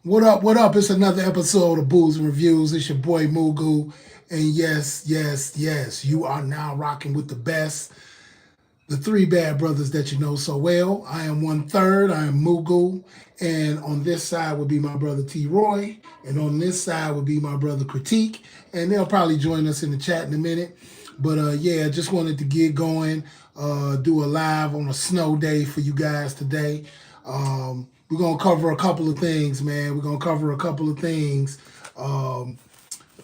What up? What up? It's another episode of Booze and Reviews. It's your boy Mugu. And yes, yes, yes, you are now rocking with the best, the three bad brothers that you know so well. I am one third. I am Mugu. And on this side would be my brother T Roy. And on this side would be my brother Critique. And they'll probably join us in the chat in a minute. But yeah, just wanted to get going, do a live on a snow day for you guys today. We're gonna cover a couple of things, man. We're gonna cover a couple of things. Um,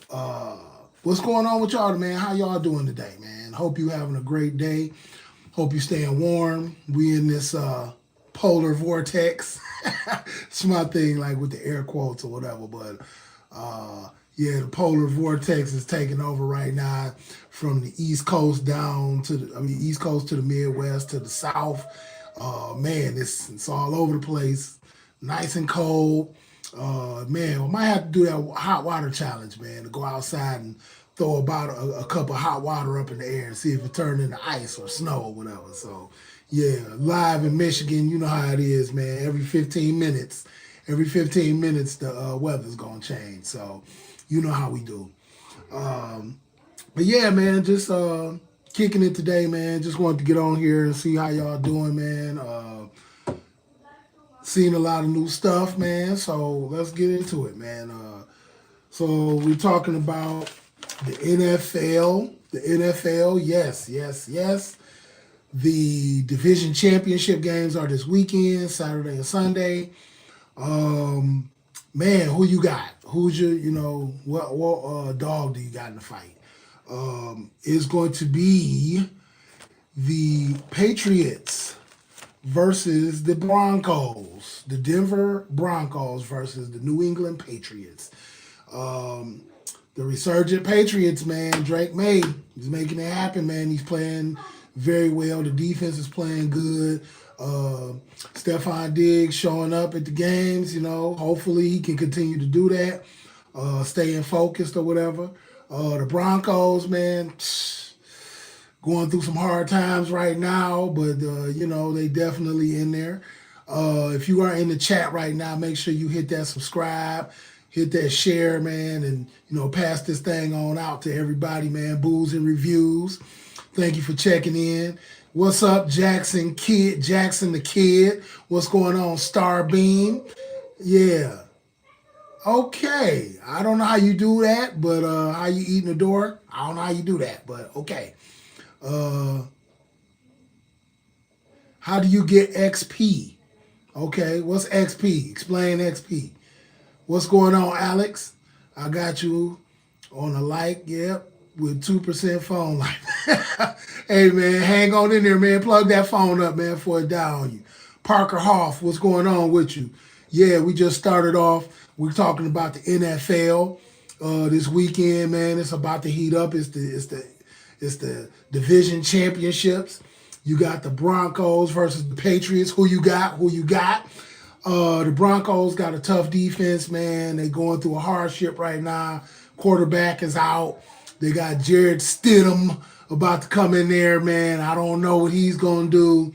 uh, what's going on with y'all, man? How y'all doing today, man? Hope you having a great day. Hope you staying warm. We in this polar vortex. It's my thing, like with the air quotes or whatever. But yeah, the polar vortex is taking over right now, from the East Coast down to East Coast to the Midwest to the South. Man, it's all over the place. Nice and cold. Man, we might have to do that hot water challenge, man, to go outside and throw about a cup of hot water up in the air and see if it turned into ice or snow or whatever. So, yeah, live in Michigan, you know how it is, man. Every 15 minutes, the weather's going to change. So, you know how we do. But yeah, man, just kicking it today, man. Just wanted to get on here and see how y'all doing, man. Seen a lot of new stuff, man. So let's get into it, man. So we're talking about the NFL. The NFL, yes, yes, yes. The division championship games are this weekend, Saturday and Sunday. Man, who you got? Who's your, what dog do you got in the fight? Is going to be the Patriots versus the Broncos. The Denver Broncos versus the New England Patriots. The resurgent Patriots, man, Drake May, he's making it happen, man. He's playing very well. The defense is playing good. Stephon Diggs showing up at the games, Hopefully he can continue to do that, staying focused or whatever. The Broncos, man, going through some hard times right now, but, they definitely in there. If you are in the chat right now, make sure you hit that subscribe, hit that share, man, and, pass this thing on out to everybody, man. Booze and Reviews. Thank you for checking in. What's up, Jackson the Kid? What's going on, Starbeam? Yeah. Okay. I don't know how you do that, but how you eating the door? I don't know how you do that, but okay. How do you get XP? Okay, what's XP? Explain XP. What's going on, Alex? I got you on a like, yep, with 2% phone life. Hey, man, hang on in there, man. Plug that phone up, man, before it die on you. Parker Hoff, what's going on with you? Yeah, we just started off. We're talking about the NFL this weekend, man. It's about to heat up. It's the division championships. You got the Broncos versus the Patriots. Who you got? Who you got? The Broncos got a tough defense, man. They going through a hardship right now. Quarterback is out. They got Jared Stidham about to come in there, man. I don't know what he's going to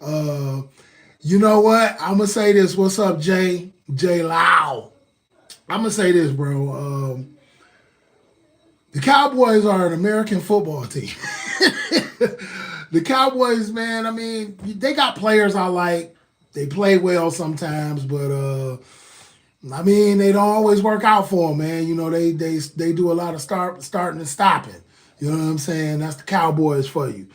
do. You know what? I'm going to say this. What's up, Jay? Jay Lau. I'm going to say this, bro. The Cowboys are an American football team. The Cowboys, man, I mean, they got players I like. They play well sometimes, but I mean, they don't always work out for them, man. They do a lot of starting and stopping. You know what I'm saying? That's the Cowboys for you.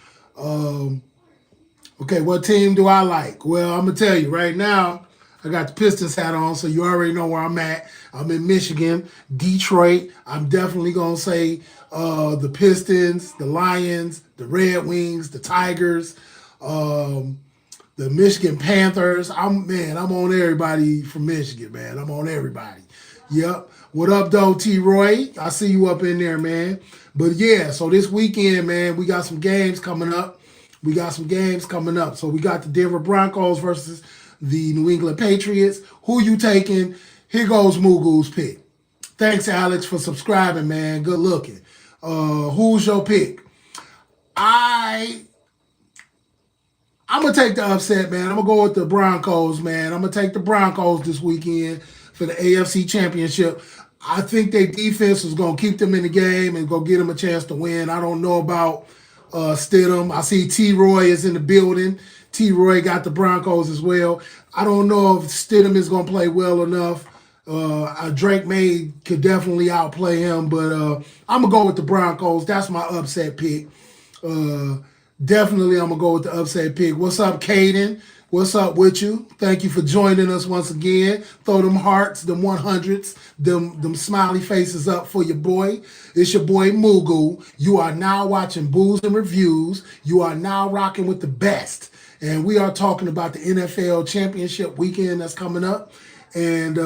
Okay, what team do I like? Well, I'm gonna tell you right now. I got the Pistons hat on, so you already know where I'm at. I'm in Michigan, Detroit. I'm definitely gonna say the Pistons, the Lions, the Red Wings, the Tigers. The Michigan Panthers. I'm on everybody from Michigan, man. I'm on everybody. Yep. What up, though, T. Roy? I see you up in there, man. But yeah, so this weekend, man, we got some games coming up. So we got the Denver Broncos versus the New England Patriots. Who you taking? Here goes Mugu's pick. Thanks, Alex, for subscribing, man. Good looking. Who's your pick? I'm going to take the upset, man. I'm going to go with the Broncos, man. I'm going to take the Broncos this weekend. for the AFC Championship. I think their defense is going to keep them in the game and go get them a chance to win. I don't know about Stidham. I see T. Roy is in the building. T. Roy got the Broncos as well. I don't know if Stidham is going to play well enough. Drake May could definitely outplay him, but I'm going to go with the Broncos. That's my upset pick. Definitely I'm going to go with the upset pick. What's up, Caden? What's up with you? Thank you for joining us once again. Throw them hearts, them 100s, them smiley faces up for your boy. It's your boy Mugu. You are now watching Booze and Reviews. You are now rocking with the best. And we are talking about the NFL Championship weekend that's coming up. And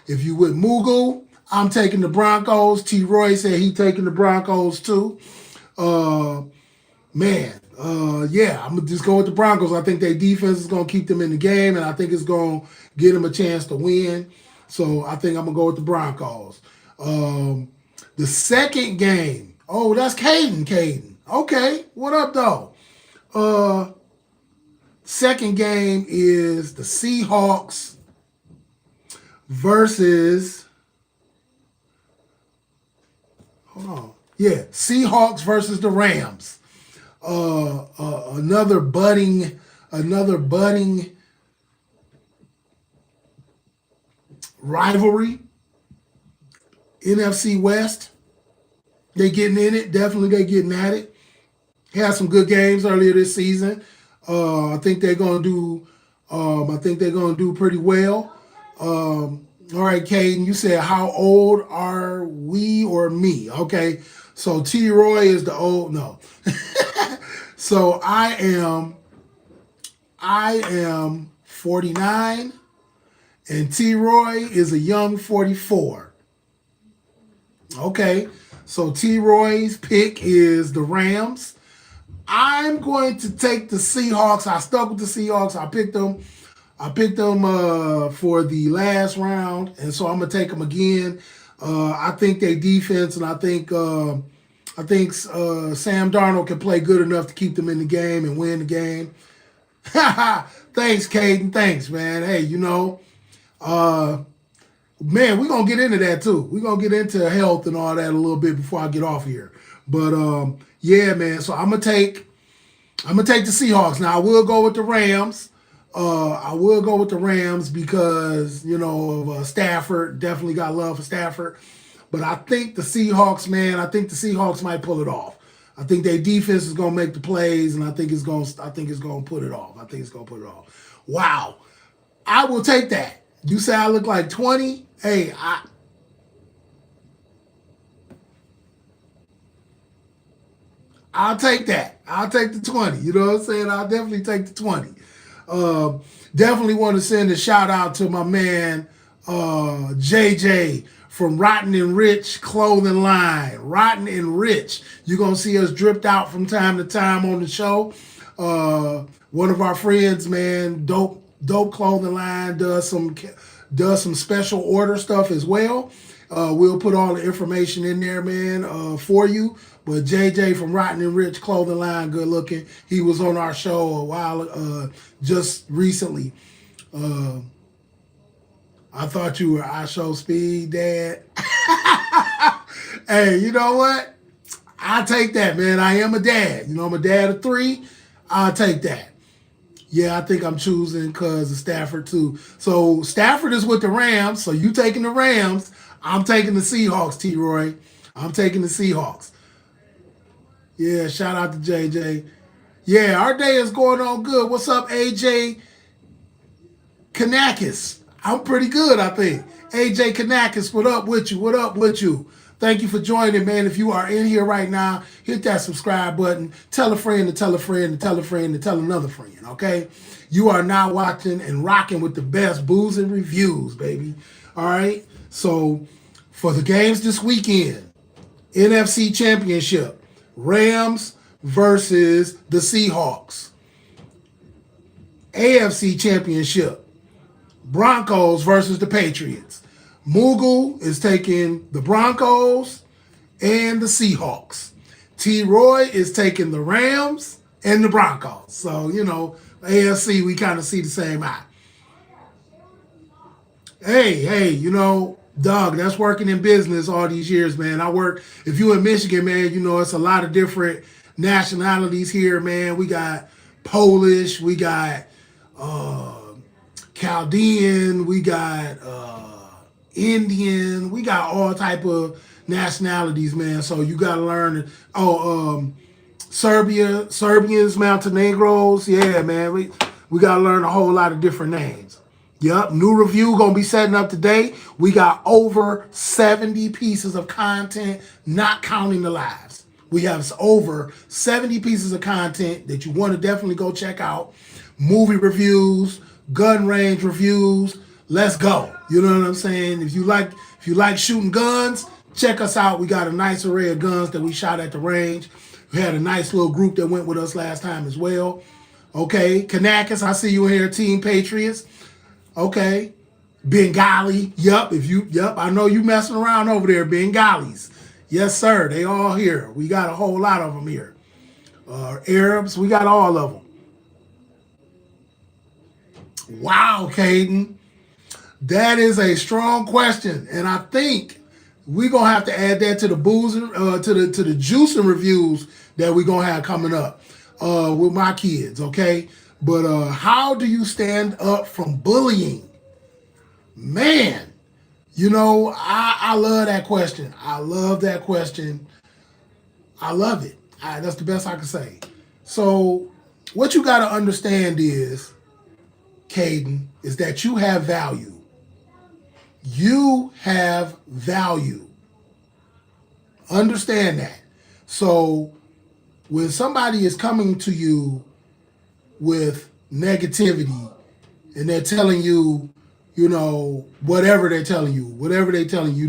if you with Mugu, I'm taking the Broncos. T. Roy said he taking the Broncos too. Yeah, I'm going to just go with the Broncos. I think their defense is going to keep them in the game, and I think it's going to give them a chance to win. So I think I'm going to go with the Broncos. The second game. Oh, that's Caden. Okay, what up, though? Second game is the Seahawks versus... Hold on. Yeah, Seahawks versus the Rams. Another budding rivalry. NFC West. They getting in it. Definitely they getting at it. Had some good games earlier this season. I think they're gonna do pretty well. All right, Caden, you said how old are we or me? Okay. So T. Roy is the old, no. So I am 49 and T. Roy is a young 44. Okay. So T. Roy's pick is the Rams. I'm going to take the Seahawks. I stuck with the Seahawks. I picked them for the last round, and so I'm gonna take them again. I think they defense, and I think Sam Darnold can play good enough to keep them in the game and win the game. Thanks, Caden. Thanks, man. Hey, man, we're gonna get into that too. We're gonna get into health and all that a little bit before I get off here. But yeah, man. So I'm gonna take the Seahawks. Now I will go with the Rams. Because, of Stafford. Definitely got love for Stafford. But I think the Seahawks, man, might pull it off. I think their defense is gonna make the plays, and I think it's gonna put it off. Wow. I will take that. You say I look like 20? Hey, I'll take that. I'll take the 20. You know what I'm saying? I'll definitely take the 20. Definitely want to send a shout out to my man JJ from Rotten and Rich Clothing Line. Rotten and Rich. You're going to see us dripped out from time to time on the show. One of our friends, man, Dope Clothing Line does some special order stuff as well. We'll put all the information in there, man, for you. But JJ from Rotten and Rich Clothing Line, good looking. He was on our show a while, just recently. I thought you were I Show Speed, Dad. Hey, you know what? I'll take that, man. I am a dad. I'm a dad of 3. I'll take that. Yeah, I think I'm choosing because of Stafford, too. So Stafford is with the Rams. So you taking the Rams. I'm taking the Seahawks, T. Roy. I'm taking the Seahawks. Yeah, shout out to JJ. Yeah, our day is going on good. What's up, AJ Kanakis? I'm pretty good, I think. AJ Kanakis, what up with you? What up with you? Thank you for joining, man. If you are in here right now, hit that subscribe button. Tell a friend to tell a friend to tell a friend to tell another friend, okay? You are now watching and rocking with the best Booze and Reviews, baby. All right? So, for the games this weekend, NFC Championship, Rams versus the Seahawks. AFC Championship, Broncos versus the Patriots. Mughal is taking the Broncos and the Seahawks. T. Roy is taking the Rams and the Broncos. So, AFC, we kind of see the same eye. Hey, you know, dog, that's working in business all these years, man. If you in Michigan, man, you know, it's a lot of different nationalities here, man. We got Polish, we got uh, Chaldean, we got Indian, we got all type of nationalities, man. So you got to learn. Serbians, Montenegros, yeah, man. We got to learn a whole lot of different names. Yep, new review gonna be setting up today. We got over 70 pieces of content, not counting the lives. We have over 70 pieces of content that you want to definitely go check out. Movie reviews, gun range reviews. Let's go. You know what I'm saying? If you like shooting guns, check us out. We got a nice array of guns that we shot at the range. We had a nice little group that went with us last time as well. Okay, Kanakis, I see you here, Team Patriots. Okay. Bengali. Yep, I know you messing around over there, Bengalis. Yes, sir. They all here. We got a whole lot of them here. Arabs, we got all of them. Wow, Caden. That is a strong question. And I think we're gonna have to add that to the boozing, to the juicing reviews that we're gonna have coming up with my kids, okay? But how do you stand up from bullying? Man, you know, I love that question. I love that question. I love it. That's the best I can say. So, what you got to understand is, Caden, is that you have value. You have value. Understand that. So, when somebody is coming to you with negativity and they're telling you, you know, whatever they're telling you,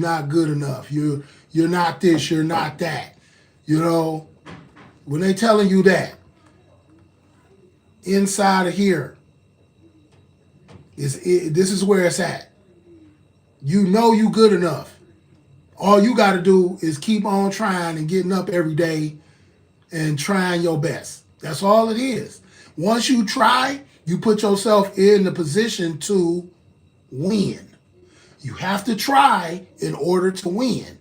not good enough. You're not this, you're not that. You know, when they're telling you that, inside of here, this is where it's at. You know you good enough. All you got to do is keep on trying and getting up every day and trying your best. That's all it is. Once you try, you put yourself in the position to win. You have to try in order to win.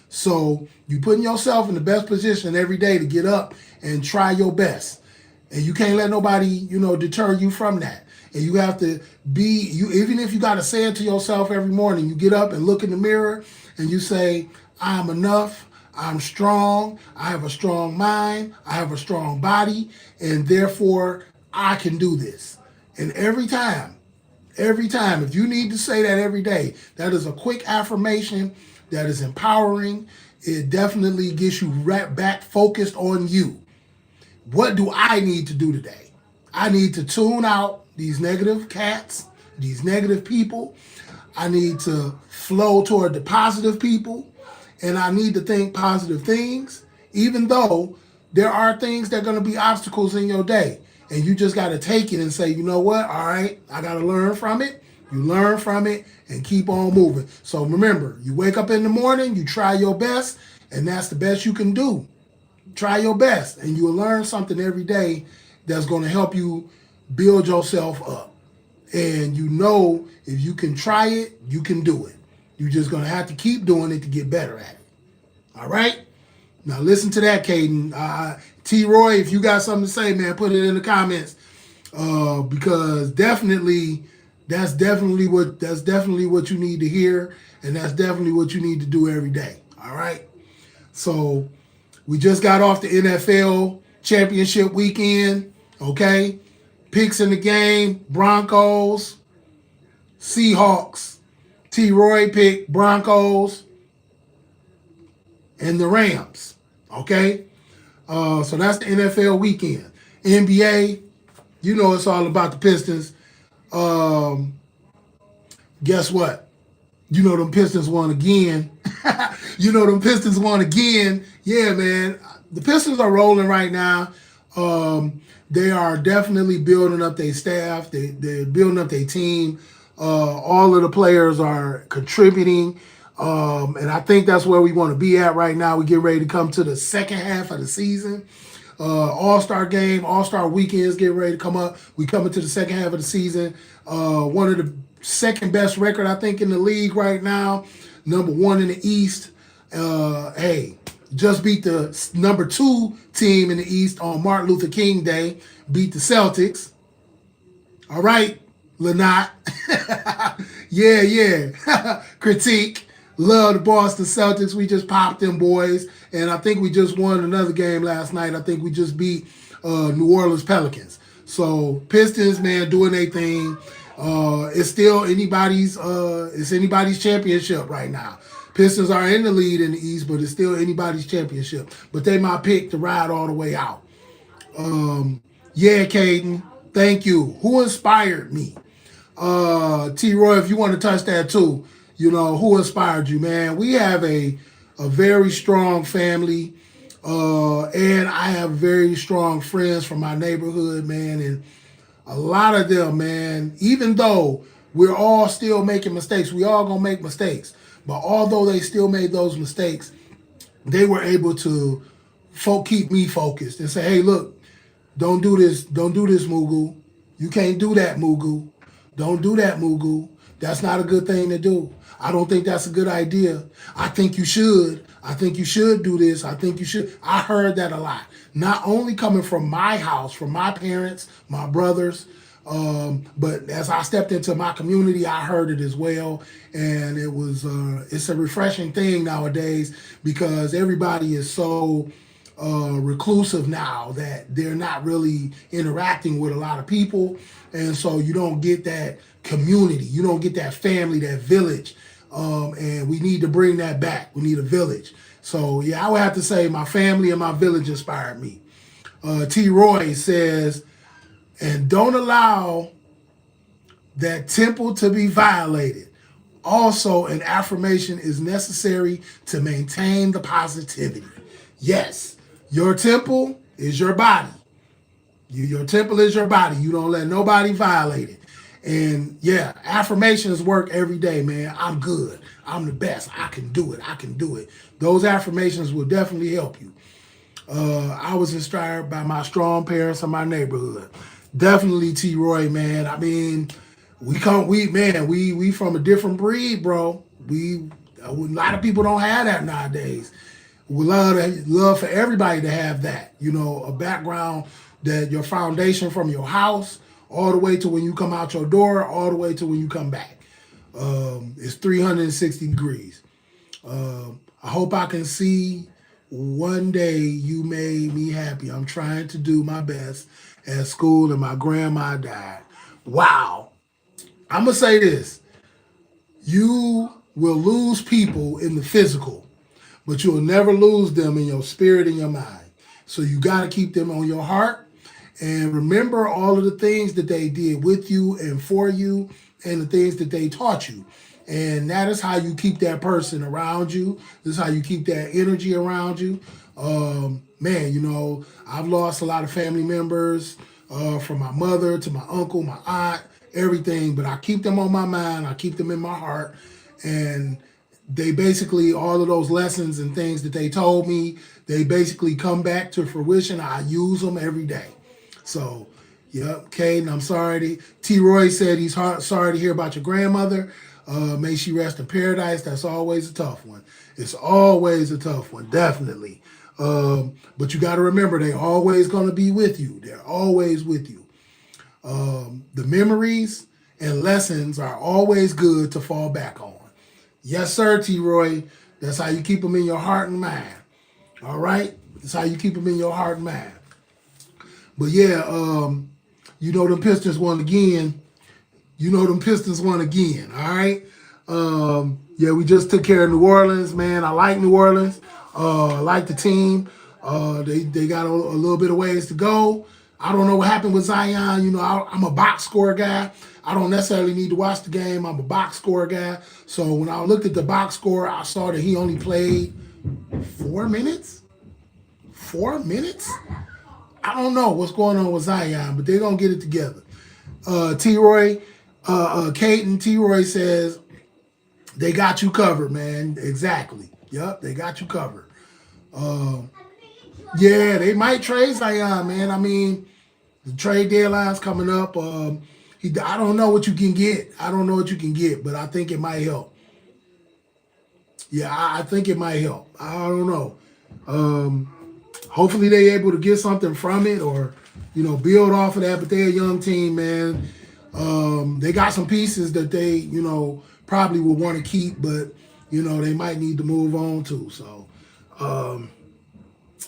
So you putting yourself in the best position every day to get up and try your best. And you can't let nobody, you know, deter you from that. And you have to be, even if you got to say it to yourself every morning, you get up and look in the mirror and you say, I'm enough, I'm strong, I have a strong mind, I have a strong body, and therefore I can do this. And every time, if you need to say that every day, that is a quick affirmation that is empowering. It definitely gets you right back focused on you. What do I need to do today? I need to tune out these negative cats, these negative people. I need to flow toward the positive people, and I need to think positive things, even though there are things that are going to be obstacles in your day. And you just got to take it and say, you know what? All right, I got to learn from it. You learn from it and keep on moving. So remember, you wake up in the morning, you try your best, and that's the best you can do. Try your best, and you'll learn something every day that's going to help you build yourself up. And you know, if you can try it, you can do it. You're just going to have to keep doing it to get better at it. All right? Now listen to that, Caden. T-Roy, if you got something to say, man, put it in the comments. Because that's definitely what you need to hear, and that's definitely what you need to do every day. All right? So we just got off the NFL championship weekend, okay? Picks in the game, Broncos, Seahawks. T-Roy picked Broncos and the Rams, okay? So that's the NFL weekend. NBA, you know it's all about the Pistons. Guess what? You know them Pistons won again. Yeah, man. The Pistons are rolling right now. They are definitely building up their staff. They're building up their team. All of the players are contributing. And I think that's where we want to be at right now. We get ready to come to the second half of the season. All-Star game, All-Star weekends getting ready to come up. We coming to the second half of the season. One of the second best record, I think, in the league right now. Number one in the East. Hey, just beat the number 2 team in the East on Martin Luther King Day. Beat the Celtics. All right, Lanat. yeah. Critique. Love the Boston Celtics. We just popped them boys. And I think we just won another game last night. I think we just beat New Orleans Pelicans. So Pistons, man, doing their thing. It's still anybody's championship right now. Pistons are in the lead in the East, but it's still anybody's championship. But they my pick to ride all the way out. Yeah, Caden, thank you. Who inspired me? T-Roy, if you want to touch that too, who inspired you, man? We have a very strong family, and I have very strong friends from my neighborhood, man, and a lot of them, man, even though we're all still making mistakes, we all gonna make mistakes, but although they still made those mistakes, they were able to keep me focused and say, hey, look, don't do this, Mugu. You can't do that, Mugu. Don't do that, Mugu. That's not a good thing to do. I don't think that's a good idea. I think you should. I think you should do this. I think you should. I heard that a lot. Not only coming from my house, from my parents, my brothers, but as I stepped into my community, I heard it as well. And it was, it's a refreshing thing nowadays because everybody is so reclusive now that they're not really interacting with a lot of people. And so you don't get that community. You don't get that family, that village. And we need to bring that back. We need a village. So, yeah, I would have to say my family and my village inspired me. T. Roy says, and don't allow that temple to be violated. Also, an affirmation is necessary to maintain the positivity. Yes, your temple is your body. Your temple is your body. You don't let nobody violate it. And yeah, affirmations work every day, man. I'm good. I'm the best. I can do it. I can do it. Those affirmations will definitely help you. I was inspired by my strong parents in my neighborhood. Definitely T. Roy, man. I mean, we from a different breed, bro. A lot of people don't have that nowadays. We love for everybody to have that. A background, that your foundation from your house all the way to when you come out your door, all the way to when you come back. It's 360 degrees. I hope I can see one day you made me happy. I'm trying to do my best at school and my grandma died. Wow. I'm going to say this. You will lose people in the physical, but you'll never lose them in your spirit and your mind. So you got to keep them on your heart and remember all of the things that they did with you and for you and the things that they taught you. And that is how you keep that person around you. This is how you keep that energy around you. Man, I've lost a lot of family members, from my mother to my uncle, my aunt, everything. But I keep them on my mind. I keep them in my heart. And they basically, all of those lessons and things that they told me, they basically come back to fruition. I use them every day. So, yep, Caden, I'm sorry. T. Roy said he's sorry to hear about your grandmother. May she rest in paradise. That's always a tough one. It's always a tough one, definitely. But you got to remember, they're always going to be with you. They're always with you. The memories and lessons are always good to fall back on. Yes, sir, T. Roy. That's how you keep them in your heart and mind. All right? That's how you keep them in your heart and mind. But yeah, them Pistons won again. All right? Yeah, we just took care of New Orleans, man. I like New Orleans. I like the team. They got a little bit of ways to go. I don't know what happened with Zion. I'm a box score guy. I don't necessarily need to watch the game. I'm a box score guy. So when I looked at the box score, I saw that he only played 4 minutes. 4 minutes? I don't know what's going on with Zion, but they're going to get it together. T-Roy, Caden, T-Roy says, they got you covered, man. Exactly. Yep, they got you covered. Yeah, they might trade Zion, man. I mean, the trade deadline's coming up. I don't know what you can get. I don't know what you can get, but I think it might help. Yeah, I think it might help. I don't know. Hopefully they able to get something from it, or build off of that. But they're a young team, man. They got some pieces that they probably will want to keep, but they might need to move on too. So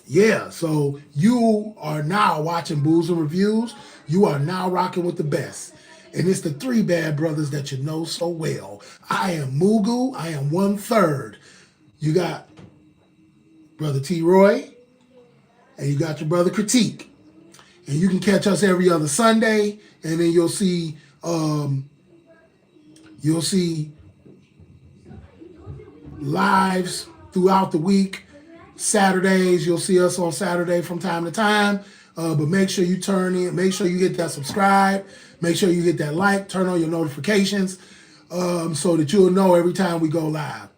yeah, so you are now watching Booze and Reviews. You are now rocking with the best. And it's the three bad brothers that you know so well. I am Mugu. I am 1/3. You got Brother T. Roy, and you got your brother Critique. And you can catch us every other Sunday, and then you'll see lives throughout the week. Saturdays, you'll see us on Saturday from time to time. But make sure you turn in, make sure you hit that subscribe, make sure you hit that like, turn on your notifications so that you'll know every time we go live.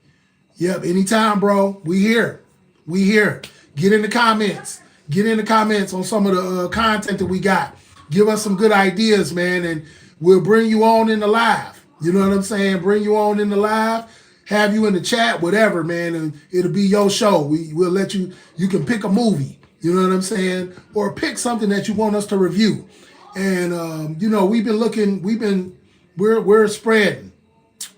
Yep, anytime, bro. We here. We here. Get in the comments. Get in the comments on some of the content that we got. Give us some good ideas, man, and we'll bring you on in the live. You know what I'm saying? Bring you on in the live. Have you in the chat, whatever, man, and it'll be your show. We'll let you can pick a movie, you know what I'm saying? Or pick something that you want us to review. And, we're spreading.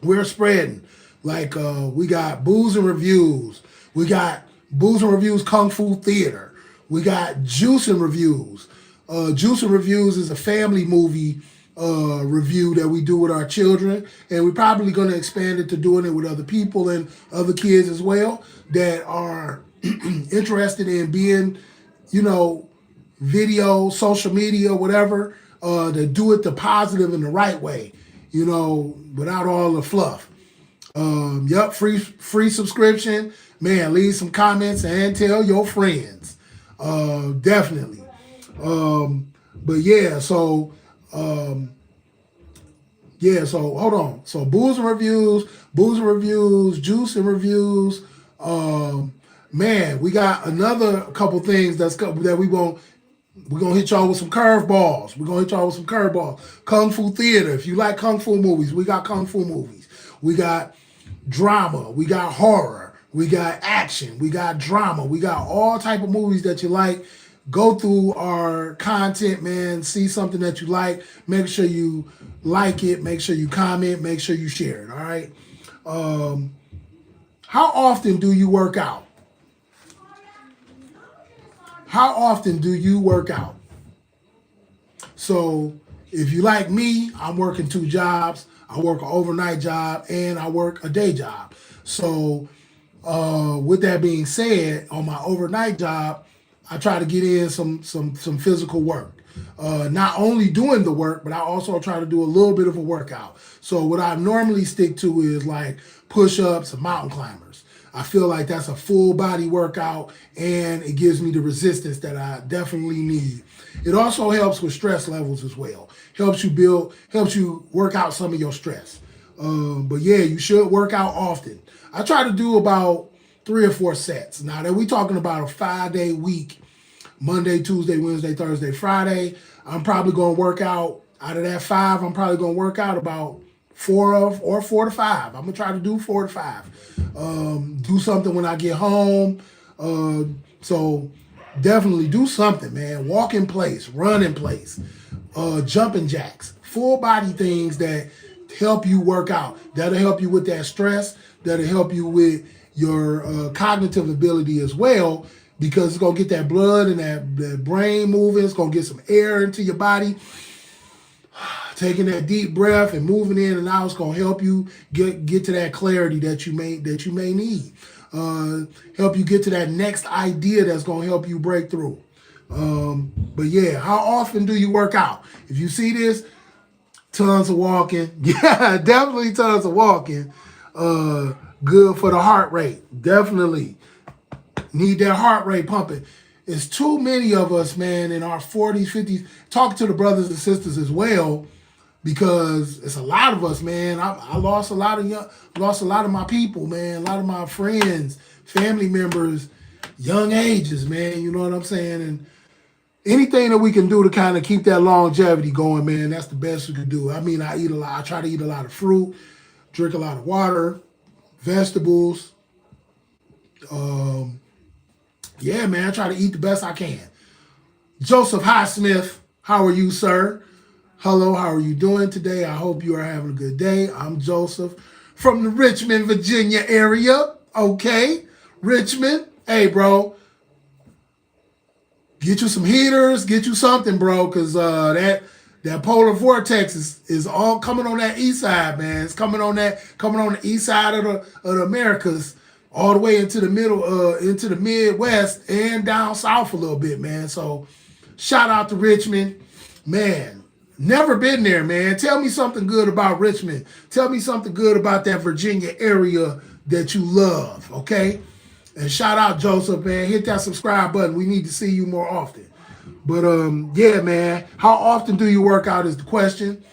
We're spreading. Like, we got Booze and Reviews. We got Booze and Reviews Kung Fu Theater. We got Juice and Reviews. Juice and Reviews is a family movie review that we do with our children, and we're probably going to expand it to doing it with other people and other kids as well that are interested in being, video, social media, whatever, to do it the positive and the right way, without all the fluff. Yep, free subscription, man. Leave some comments and tell your friends, definitely. But yeah, so. So hold on. So Booze and Reviews, Juice and Reviews. Man, we got another couple things that we're gonna hit y'all with some curveballs. We're gonna hit y'all with some curveballs. Kung Fu Theater. If you like Kung Fu movies, we got Kung Fu movies. We got drama. We got horror. We got action. We got drama. We got all type of movies that you like. Go through our content, man. See something that you like. Make sure you like it. Make sure you comment. Make sure you share it. All right. How often do you work out? How often do you work out? So if you like me, I'm working 2 jobs. I work an overnight job and I work a day job. So with that being said, on my overnight job, I try to get in some physical work. Not only doing the work, but I also try to do a little bit of a workout. So what I normally stick to is like push-ups and mountain climbers. I feel like that's a full body workout and it gives me the resistance that I definitely need. It also helps with stress levels as well. Helps you work out some of your stress. But yeah, you should work out often. I try to do about 3 or 4 sets. Now that we're talking about a 5-day week, Monday, Tuesday, Wednesday, Thursday, Friday, I'm probably going to work out of that 5. I'm probably going to work out about 4 to 5. I'm going to try to do 4 to 5. Do something when I get home. So definitely do something, man. Walk in place, run in place, jumping jacks, full body things that help you work out. That'll help you with that stress. That'll help you with your cognitive ability as well, because it's going to get that blood and that brain moving. It's going to get some air into your body. Taking that deep breath and moving in and out is going to help you get to that clarity that you may need. Help you get to that next idea that's going to help you break through. But yeah, how often do you work out? If you see this, tons of walking. Yeah, definitely tons of walking. Good for the heart rate. Definitely need that heart rate pumping. It's too many of us, man, in our 40s, 50s. Talk to the brothers and sisters as well, because it's a lot of us, man. I lost a lot of my people, man. A lot of my friends, family members, young ages, man. You know what I'm saying? And anything that we can do to kind of keep that longevity going, man, that's the best we can do. I mean, I eat a lot. I try to eat a lot of fruit, drink a lot of water, vegetables. Yeah, man, I try to eat the best I can. Joseph Highsmith, how are you, sir? Hello, how are you doing today? I hope you are having a good day. I'm Joseph from the Richmond, Virginia area. Okay, Richmond. Hey, bro, get you some heaters, get you something, bro, because that polar vortex is all coming on that east side, man. It's coming on the east side of the Americas, all the way into the middle, into the Midwest and down south a little bit, man. So shout out to Richmond, man. Never been there, man. Tell me something good about Richmond. Tell me something good about that Virginia area that you love, okay? And shout out Joseph, man. Hit that subscribe button. We need to see you more often. But yeah, man. How often do you work out is the question.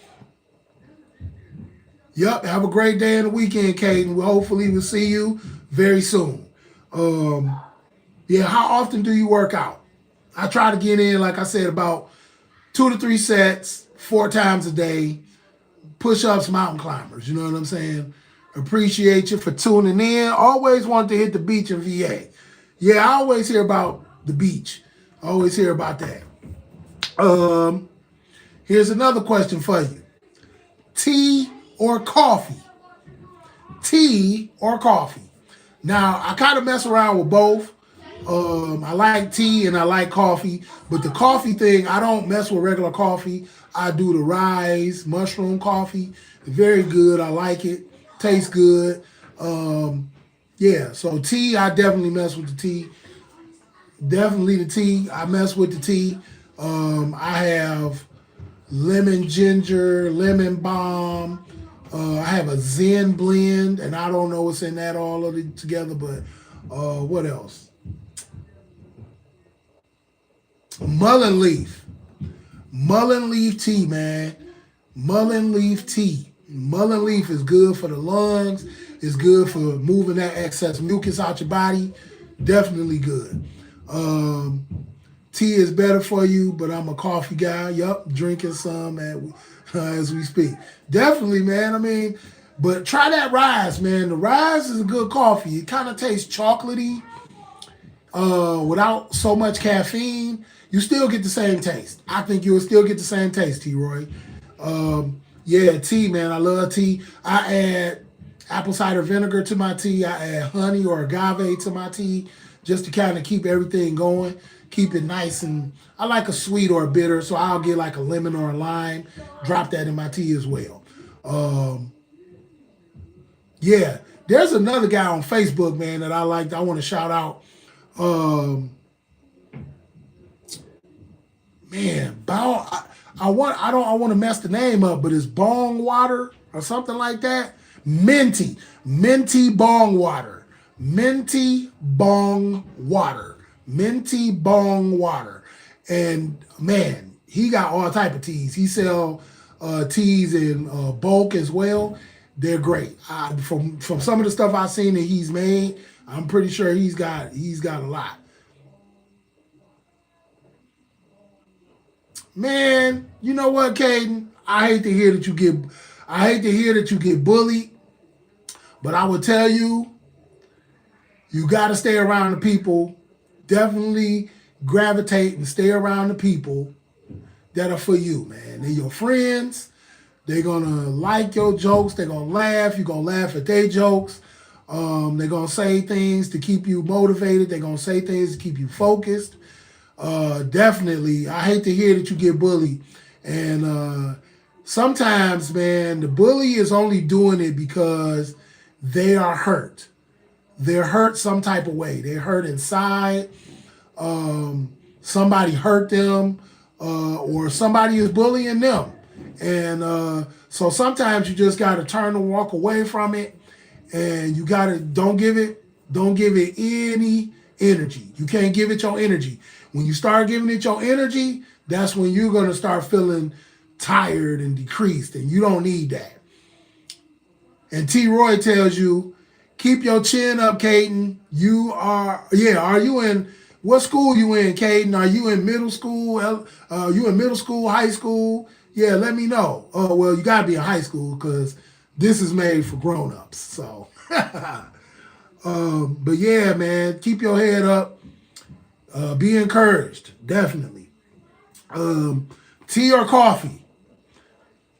Yep. Have a great day and a weekend, Caden. Hopefully we'll see you very soon. Yeah. How often do you work out? I try to get in, like I said, about 2 to 3 sets, 4 times a day. Push-ups, mountain climbers. You know what I'm saying? Appreciate you for tuning in. Always want to hit the beach in VA. Yeah, I always hear about the beach. I always hear about that. Here's another question for you. Tea or coffee? Tea or coffee? Now, I kind of mess around with both. I like tea and I like coffee, but the coffee thing, I don't mess with regular coffee. I do the Rise mushroom coffee. Very good. I like it. Tastes good. Yeah, so tea, I definitely mess with the tea. Definitely the tea. I mess with the tea. I have lemon ginger, lemon balm. I have a Zen blend, and I don't know what's in that all of it together, but what else? Mullein leaf. Mullein leaf tea, man. Mullein leaf tea. Mullein leaf is good for the lungs. It's good for moving that excess mucus out your body. Definitely good. Tea is better for you, but I'm a coffee guy. Yup, drinking some as we speak. Definitely, man. I mean, but try that Rise, man. The Rise is a good coffee. It kind of tastes chocolatey without so much caffeine. You still get the same taste. I think you'll still get the same taste, T-Roy. Yeah, tea, man. I love tea. I add apple cider vinegar to my tea. I add honey or agave to my tea just to kind of keep everything going, keep it nice. And I like a sweet or a bitter, so I'll get like a lemon or a lime, drop that in my tea as well. Yeah, there's another guy on Facebook, man, that I like. I want to shout out. Man, I want to mess the name up, but it's Bong Water or something like that. Minty Bong Water. Minty Bong Water. Minty Bong Water. And man, he got all type of teas. He sell teas in bulk as well. They're great. From some of the stuff I've seen that he's made, I'm pretty sure he's got a lot. Man, you know what, Caden? I hate to hear that you get bullied, but I would tell you, you got to stay around the people. Definitely gravitate and stay around the people that are for you, man. They're your friends. They're going to like your jokes. They're going to laugh. You're going to laugh at their jokes. They're going to say things to keep you motivated. They're going to say things to keep you focused. Definitely, I hate to hear that you get bullied. And sometimes, man, the bully is only doing it because they are hurt. They're hurt some type of way. They're hurt inside. Somebody hurt them, or somebody is bullying them. And so sometimes you just got to turn and walk away from it. And you got to, don't give it any energy. You can't give it your energy. When you start giving it your energy, that's when you're going to start feeling tired and decreased, and you don't need that. And T-Roy tells you, keep your chin up, Caden. Are you in What school you in, Caden? Are you in middle school? You in middle school, high school? Yeah, let me know. Oh, well, you got to be in high school because this is made for grown-ups. So, but yeah, man, keep your head up. Be encouraged, definitely. Tea or coffee?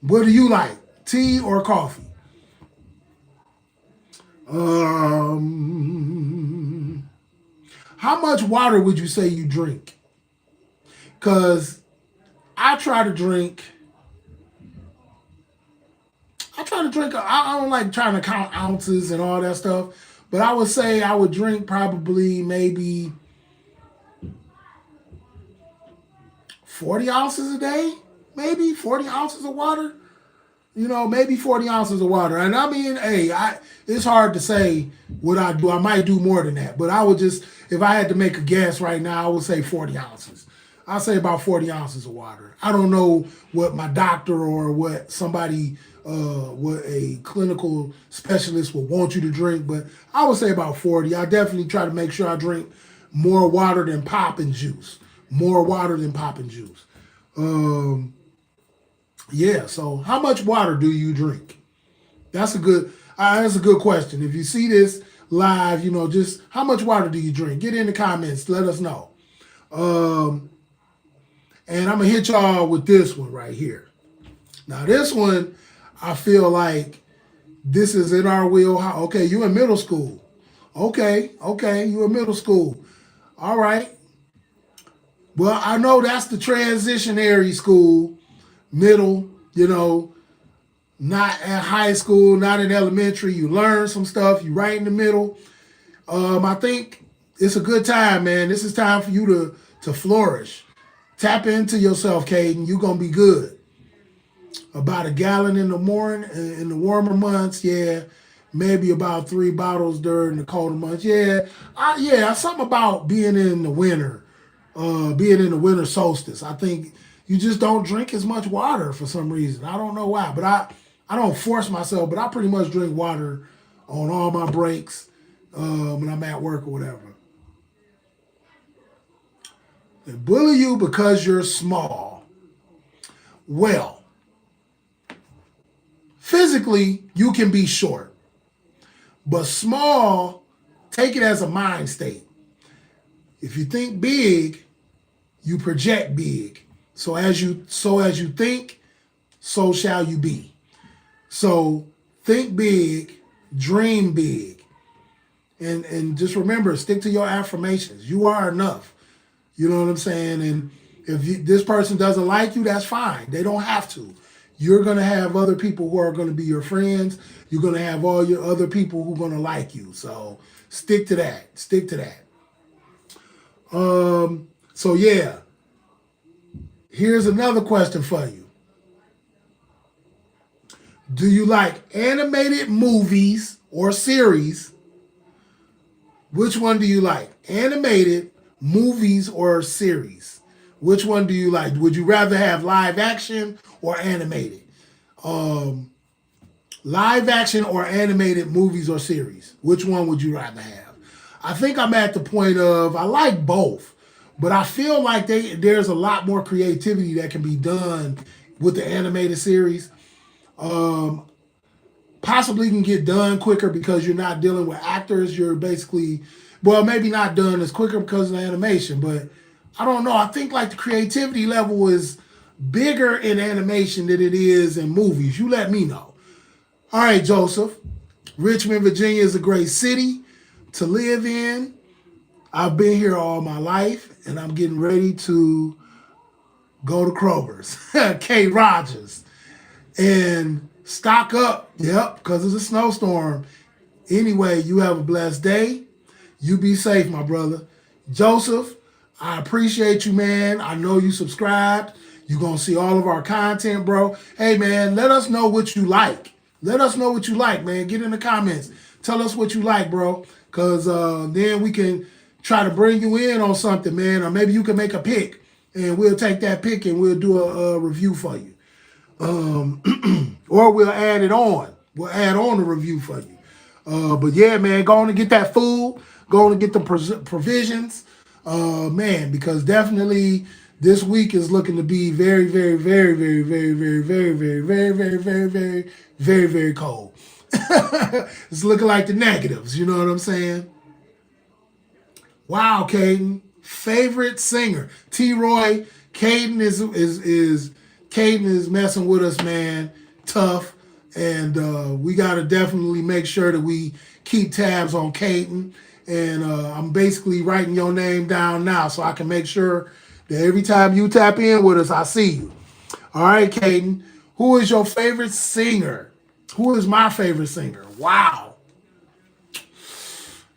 What do you like? Tea or coffee? How much water would you say you drink? Because I try to drink. I don't like trying to count ounces and all that stuff, but I would say I would drink probably maybe 40 ounces a day, maybe 40 ounces of water. You know, maybe 40 ounces of water. And I mean, hey, it's hard to say what I do. I might do more than that, but I would just, if I had to make a guess right now, I would say 40 ounces. I'll say about 40 ounces of water. I don't know what my doctor or what somebody, what a clinical specialist would want you to drink, but I would say about 40. I definitely try to make sure I drink more water than popping juice. More water than popping juice. Yeah, so how much water do you drink? That's a good question. If you see this live, you know, just how much water do you drink? Get in the comments, let us know. And I'm gonna hit y'all with this one right here. Now this one, I feel like this is in our wheelhouse. Okay, you in middle school. Okay, you in middle school. All right. Well, I know that's the transitionary school. Middle, you know, not at high school, not in elementary. You learn some stuff. You right in the middle. I think it's a good time, man. This is time for you to flourish. Tap into yourself, Caden. You're gonna be good. About a gallon in the morning, in the warmer months, yeah. Maybe about 3 bottles during the colder months, yeah. Something about being in the winter, being in the winter solstice. I think you just don't drink as much water for some reason. I don't know why, but I don't force myself, but I pretty much drink water on all my breaks when I'm at work or whatever. They bully you because you're small. Well, physically, you can be short, but small, take it as a mind state. If you think big, you project big. So as you think, so shall you be. So think big, dream big. And just remember, stick to your affirmations. You are enough. You know what I'm saying? And if this person doesn't like you, that's fine. They don't have to. You're going to have other people who are going to be your friends. You're going to have all your other people who are going to like you. So stick to that. Stick to that. So yeah. Here's another question for you. Do you like animated movies or series? Which one do you like? Animated movies or series? Which one do you like? Would you rather have live action or animated? Live action or animated movies or series? Which one would you rather have? I think I'm at the point of I like both. But I feel like there's a lot more creativity that can be done with the animated series. Possibly can get done quicker because you're not dealing with actors. You're basically, well, maybe not done as quicker because of the animation, but I don't know. I think like the creativity level is bigger in animation than it is in movies. You let me know. All right, Joseph. Richmond, Virginia is a great city to live in. I've been here all my life, and I'm getting ready to go to Kroger's, K. Rogers, and stock up. Yep, because it's a snowstorm. Anyway, you have a blessed day. You be safe, my brother. Joseph, I appreciate you, man. I know you subscribed. You're going to see all of our content, bro. Hey, man, let us know what you like. Let us know what you like, man. Get in the comments. Tell us what you like, bro, because then we can try to bring you in on something, man, or maybe you can make a pick, and we'll take that pick and we'll do a review for you. Or we'll add it on. We'll add on a review for you. But yeah, man, go on and get that food. Go on and get the provisions. Man, because definitely this week is looking to be very, very, very, very, very, very, very, very, very, very, very, very, very, very cold. It's looking like the negatives, you know what I'm saying? Wow, Caden. Favorite singer. T Roy, Caden is Caden is messing with us, man. Tough. And we gotta definitely make sure that we keep tabs on Caden. And I'm basically writing your name down now so I can make sure that every time you tap in with us, I see you. All right, Caden. Who is your favorite singer? Who is my favorite singer? Wow.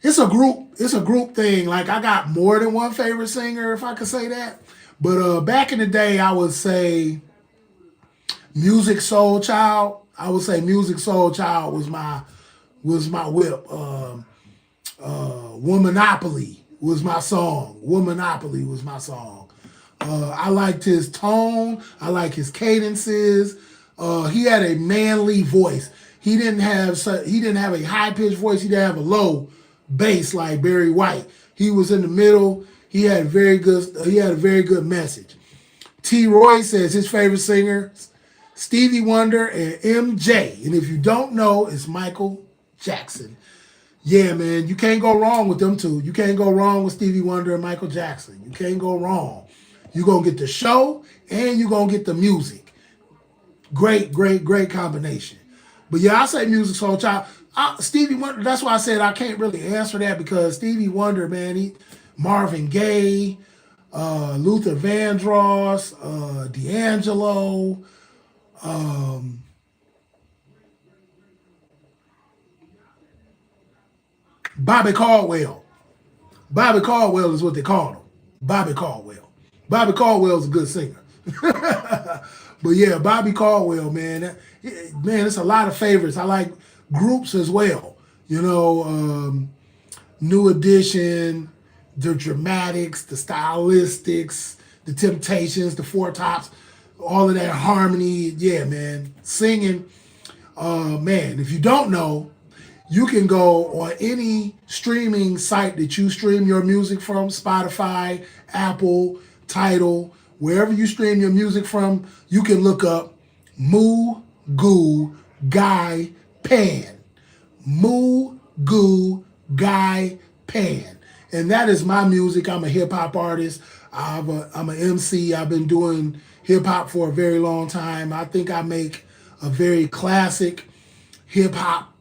It's a group thing. Like I got more than one favorite singer, if I could say that. But back in the day, I would say Music Soul Child. I would say Music Soul Child was my whip. Womanopoly was my song. Womanopoly was my song. I liked his tone. I like his cadences. He had a manly voice. He didn't have a high pitched voice. He didn't have a low bass like Barry White. He was in the middle. He had very good. He had a very good message. T. Roy says his favorite singers Stevie Wonder and MJ. And if you don't know, it's Michael Jackson. Yeah, man, you can't go wrong with them two. You can't go wrong with Stevie Wonder and Michael Jackson. You can't go wrong. You're going to get the show and you're going to get the music. Great, great, great combination. But yeah, I say Music Soul Child. Stevie Wonder, that's why I said I can't really answer that because Stevie Wonder, man, Marvin Gaye, Luther Vandross, D'Angelo, Bobby Caldwell. Bobby Caldwell is what they call him. Bobby Caldwell. Bobby Caldwell's a good singer. But yeah, Bobby Caldwell, man, it's a lot of favorites. I like groups as well. You know, New Edition, the Dramatics, the Stylistics, the Temptations, the Four Tops, all of that harmony. Yeah, man, singing. Man, if you don't know, you can go on any streaming site that you stream your music from, Spotify, Apple, Tidal, wherever you stream your music from, you can look up Moo Goo Guy Pan. Moo Goo Guy Pan. And that is my music. I'm a hip hop artist. I'm an MC. I've been doing hip hop for a very long time. I think I make a very classic hip hop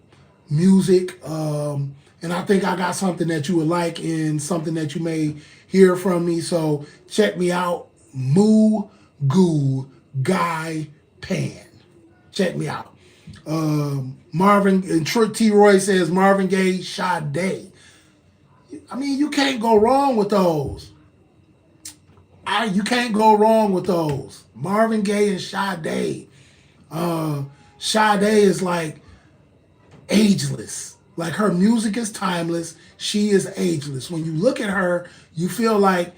music. And I think I got something that you would like and something that you may hear from me. So check me out. Moo Goo Guy Pan. Check me out. Marvin and T. Roy says Marvin Gaye, Sade. I mean, you can't go wrong with those. You can't go wrong with those. Marvin Gaye and Sade. Sade is like ageless. Like her music is timeless. She is ageless. When you look at her, you feel like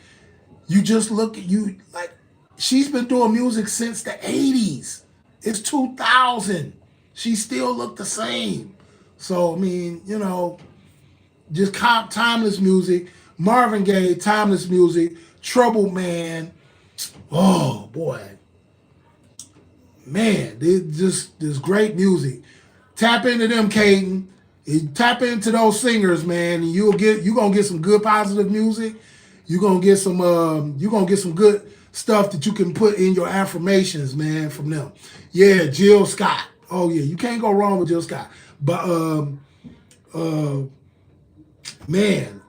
you just look at you like she's been doing music since the 80s. It's 2000. She still looked the same. So, I mean, you know, just timeless music. Marvin Gaye, timeless music. Trouble Man. Oh, boy. Man, this great music. Tap into them, Caden. Tap into those singers, man, and you're gonna get some good positive music. You're gonna get some good stuff that you can put in your affirmations, man, from them. Yeah, Jill Scott. Oh yeah, you can't go wrong with Jill Scott. But man,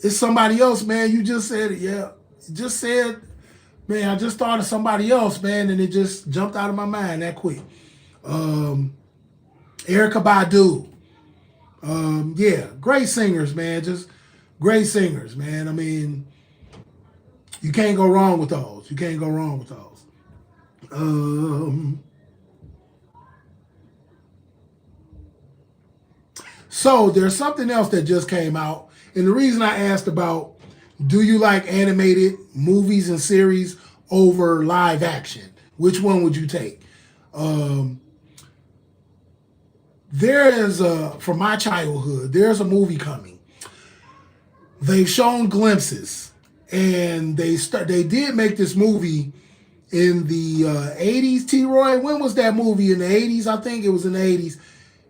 it's somebody else, man. You just said it, yeah. You just said, man, I just thought of somebody else, man, and it just jumped out of my mind that quick. Erykah Badu. Yeah, great singers, man. Just great singers, man. I mean, you can't go wrong with those. You can't go wrong with those. So there's something else that just came out. And the reason I asked about, do you like animated movies and series over live action? Which one would you take? There is from my childhood, there's a movie coming. they've shown glimpses, and they did make this movie in the 80s. T. Roy, when was that movie? In the 80s, I think it was in the 80s.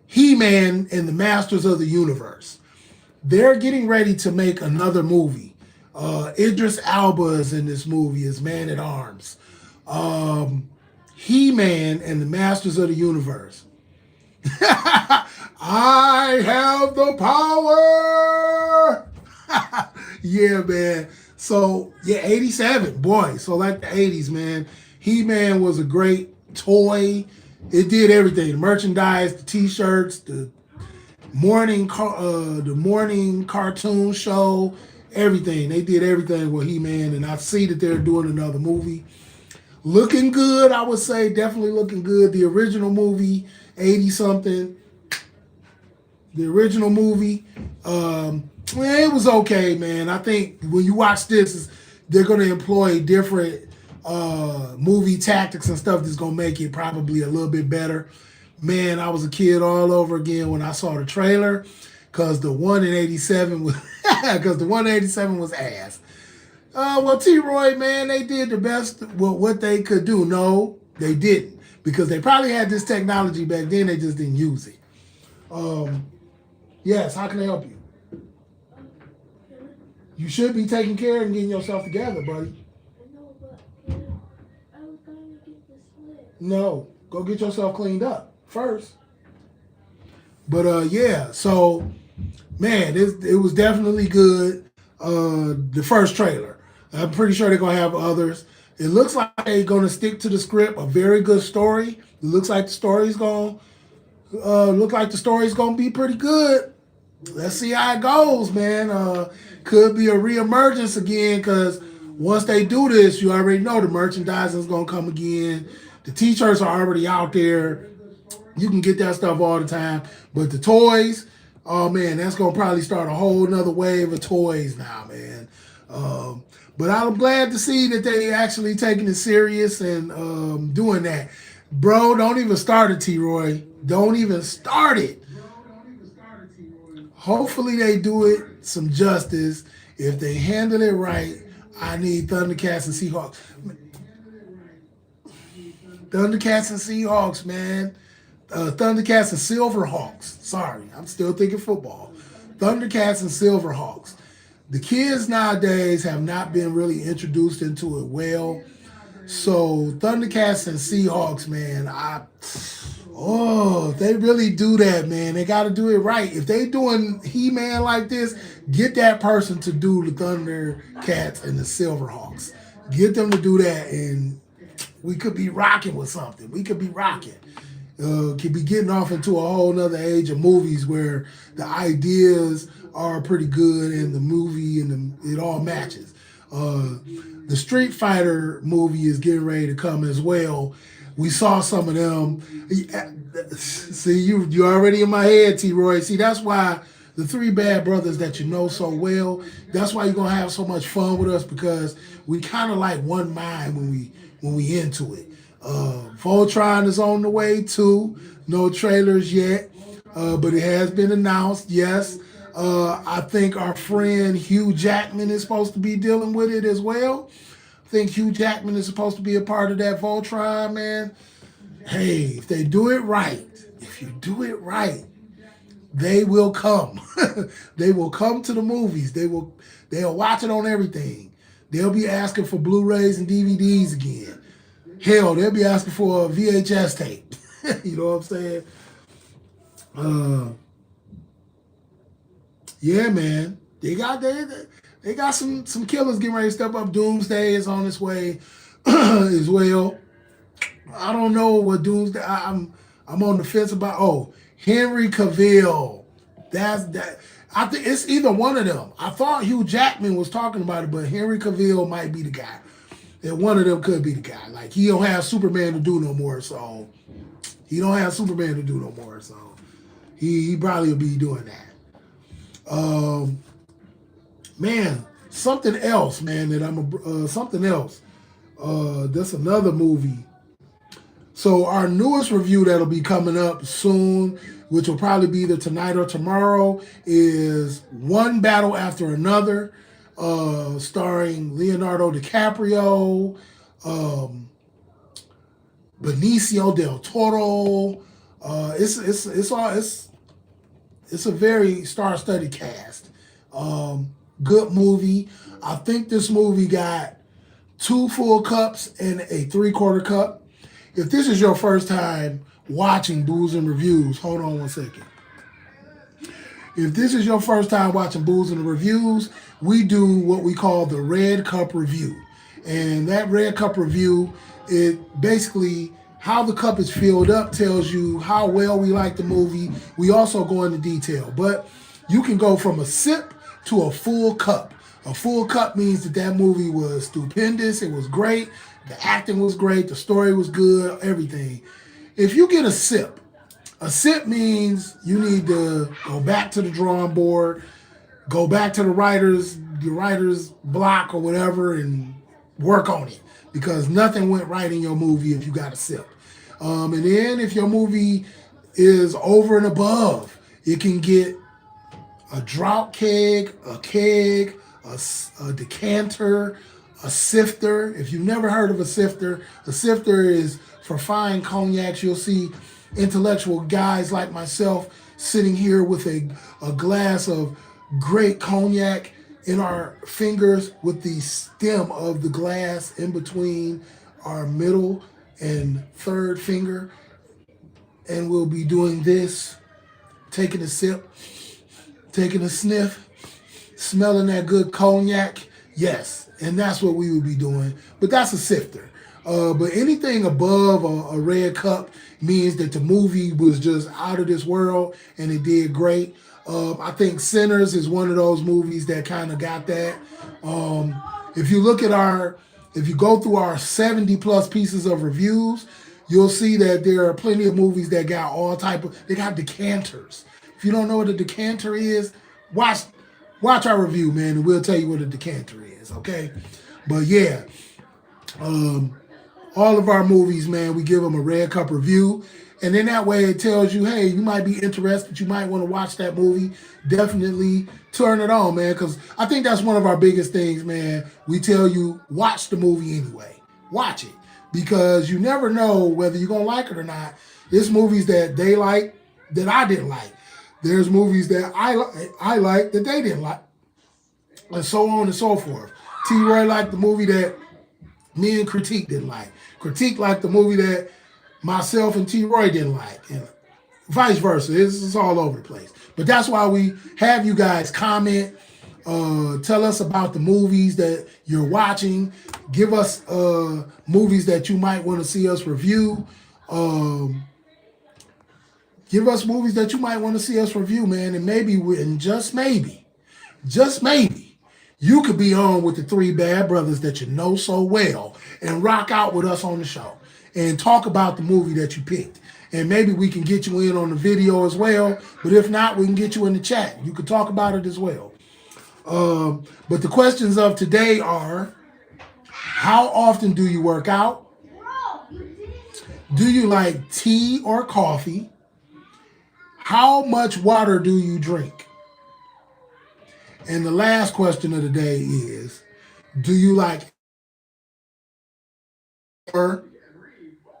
He-Man and the Masters of the Universe. They're getting ready to make another movie. Idris Elba is in this movie as Man at Arms. He-Man and the Masters of the Universe. I have the power. Yeah, man. So, yeah, 87, boy. So, like the 80s, man. He-Man was a great toy. It did everything. The merchandise, the T-shirts, the morning cartoon show, everything. They did everything with He-Man, and I see that they're doing another movie. Looking good, I would say. Definitely looking good. The original movie, 80-something. The original movie, it was okay, man. I think when you watch this, they're going to employ different movie tactics and stuff that's going to make it probably a little bit better. Man, I was a kid all over again when I saw the trailer, because the one in 87 was ass. Well, T. Roy, man, they did the best with what they could do. No, they didn't, because they probably had this technology back then. They just didn't use it. Yes, how can I help you? You should be taking care and getting yourself together, buddy. No, but I was going to get the slip. No, go get yourself cleaned up first. But yeah, so man, it was definitely good. The first trailer. I'm pretty sure they're gonna have others. It looks like they're gonna stick to the script. A very good story. It looks like the story's gonna be pretty good. Let's see how it goes, man. Could be a reemergence again, because once they do this, you already know the merchandising is gonna come again. The T-shirts are already out there. You can get that stuff all the time. But the toys, oh man, that's gonna probably start a whole nother wave of toys now, man. But I'm glad to see that they actually taking it serious and doing that. Bro, don't even start it, T-Roy. Don't even start it. Hopefully they do it some justice. If they handle it right, I need Thundercats and Seahawks. Thundercats and Seahawks, man. Thundercats and Silverhawks. Sorry, I'm still thinking football. Thundercats and Silverhawks. The kids nowadays have not been really introduced into it well. So Thundercats and Seahawks, man, if they really do that, man, they got to do it right. If they doing He-Man like this, get that person to do the Thundercats and the Silverhawks. Get them to do that, and we could be rocking with something. We could be rocking. Could be getting off into a whole nother age of movies where the ideas are pretty good and the movie and it all matches. The Street Fighter movie is getting ready to come as well. We saw some of them. See, you already in my head, T-Roy. See, that's why the Three Bad Brothers that you know so well, that's why you're going to have so much fun with us, because we kind of like one mind when we into it. Voltron is on the way too. No trailers yet, but it has been announced, yes. I think our friend Hugh Jackman is supposed to be dealing with it as well. I think Hugh Jackman is supposed to be a part of that Voltron, man. Hey, if they do it right, they will come. They will come to the movies. They'll watch it on everything. They'll be asking for Blu-rays and DVDs again. Hell, they'll be asking for a VHS tape. You know what I'm saying? Yeah, man. They got some killers getting ready to step up. Doomsday is on its way as well. I don't know what Doomsday. I'm on the fence about. Oh, Henry Cavill. That's that. I think it's either one of them. I thought Hugh Jackman was talking about it, but Henry Cavill might be the guy. And one of them could be the guy. Like, he don't have Superman to do no more, so he probably will be doing that. Man, something else, man, that's another movie. So our newest review that'll be coming up soon which will probably be either tonight or tomorrow, is One Battle After Another, starring Leonardo DiCaprio, Benicio del Toro. It's a very star-studded cast. Good movie. I think this movie got 2 full cups and a 3/4 cup. If this is your first time watching Booze and Reviews, hold on one second. If this is your first time watching Booze and Reviews, we do what we call the Red Cup Review. And that Red Cup Review, it basically, how the cup is filled up tells you how well we like the movie. We also go into detail, but you can go from a sip to a full cup. A full cup means that movie was stupendous. It was great. The acting was great. The story was good. Everything. If you get a sip means you need to go back to the drawing board, go back to the writer's block or whatever, and work on it, because nothing went right in your movie if you got a sip. And then if your movie is over and above, it can get a draught keg, a decanter, a sifter. If you've never heard of a sifter is for fine cognacs. You'll see intellectual guys like myself sitting here with a glass of great cognac in our fingers with the stem of the glass in between our middle and third finger. And we'll be doing this, taking a sip, taking a sniff, smelling that good cognac. Yes, and that's what we would be doing. But that's a sifter. But anything above a red cup means that the movie was just out of this world and it did great. I think Sinners is one of those movies that kind of got that. If you go through our 70 plus pieces of reviews, you'll see that there are plenty of movies that got they got decanters. If you don't know what a decanter is, watch our review, man, and we'll tell you what a decanter is, okay? But yeah, all of our movies, man, we give them a Red Cup review. And then that way it tells you, hey, you might be interested. You might want to watch that movie. Definitely turn it on, man, because I think that's one of our biggest things, man. We tell you, watch the movie anyway. Watch it, because you never know whether you're going to like it or not. There's movies that they like that I didn't like. There's movies that I like that they didn't like, and so on and so forth. T-Roy liked the movie that me and Critique didn't like. Critique liked the movie that myself and T-Roy didn't like, and vice versa. It's all over the place. But that's why we have you guys comment, tell us about the movies that you're watching, give us movies that you might want to see us review. Give us movies that you might want to see us review, man, and just maybe, you could be on with the 3 bad brothers that you know so well and rock out with us on the show and talk about the movie that you picked. And maybe we can get you in on the video as well. But if not, we can get you in the chat. You can talk about it as well. But the questions of today are, how often do you work out? Do you like tea or coffee? How much water do you drink? And the last question of the day is, do you like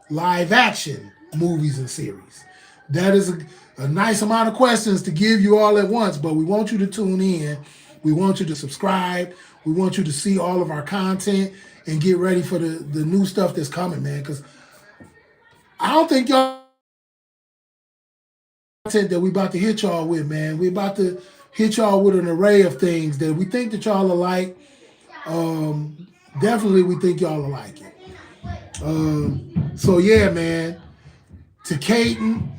live action movies and series? That is a nice amount of questions to give you all at once, but we want you to tune in. We want you to subscribe. We want you to see all of our content and get ready for the new stuff that's coming, man, because I don't think y'all content that we about to hit y'all with, man. We about to hit y'all with an array of things that we think that y'all will like. Definitely we think y'all will like it. So yeah, man. To Caden,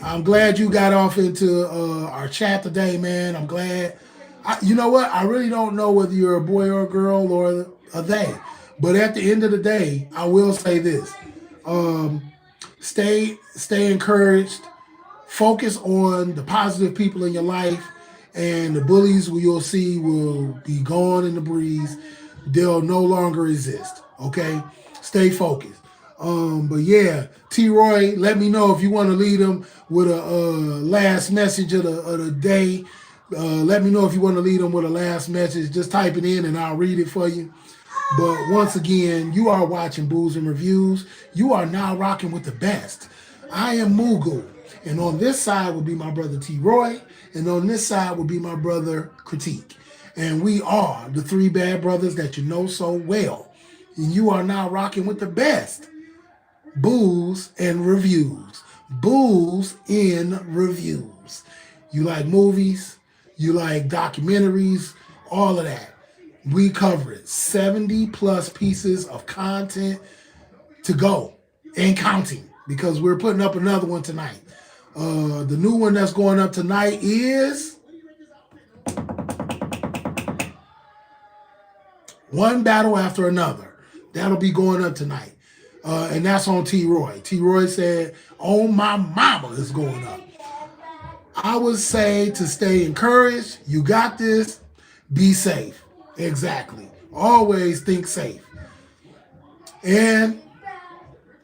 I'm glad you got off into our chat today, man. I'm glad. You know what? I really don't know whether you're a boy or a girl or a they. But at the end of the day, I will say this. Stay encouraged. Focus on the positive people in your life, and the bullies you'll see will be gone in the breeze. They'll no longer exist, okay? Stay focused. But yeah, T-Roy, let me know if you want to lead them with a last message of the day. Let me know if you want to lead them with a last message. Just type it in and I'll read it for you. But once again, you are watching Booze and Reviews. You are now rocking with the best. I am Mugu. And on this side will be my brother T-Roy. And on this side will be my brother Critique. And we are the three bad brothers that you know so well. And you are now rocking with the best. Booze and Reviews. Booze in Reviews. You like movies, you like documentaries, all of that. We cover it. 70 plus pieces of content to go and counting because we're putting up another one tonight. The new one that's going up tonight is One Battle After Another. That'll be going up tonight. And that's on T-Roy. T-Roy said, "Oh, my mama is going up." I would say to stay encouraged. You got this. Be safe. Exactly. Always think safe. And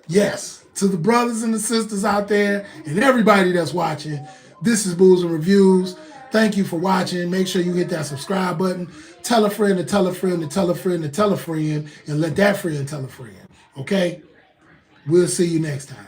yes, to the brothers and the sisters out there and everybody that's watching, this is Booze and Reviews. Thank you for watching. Make sure you hit that subscribe button. Tell a friend to tell a friend to tell a friend to tell a friend and let that friend tell a friend. Okay? We'll see you next time.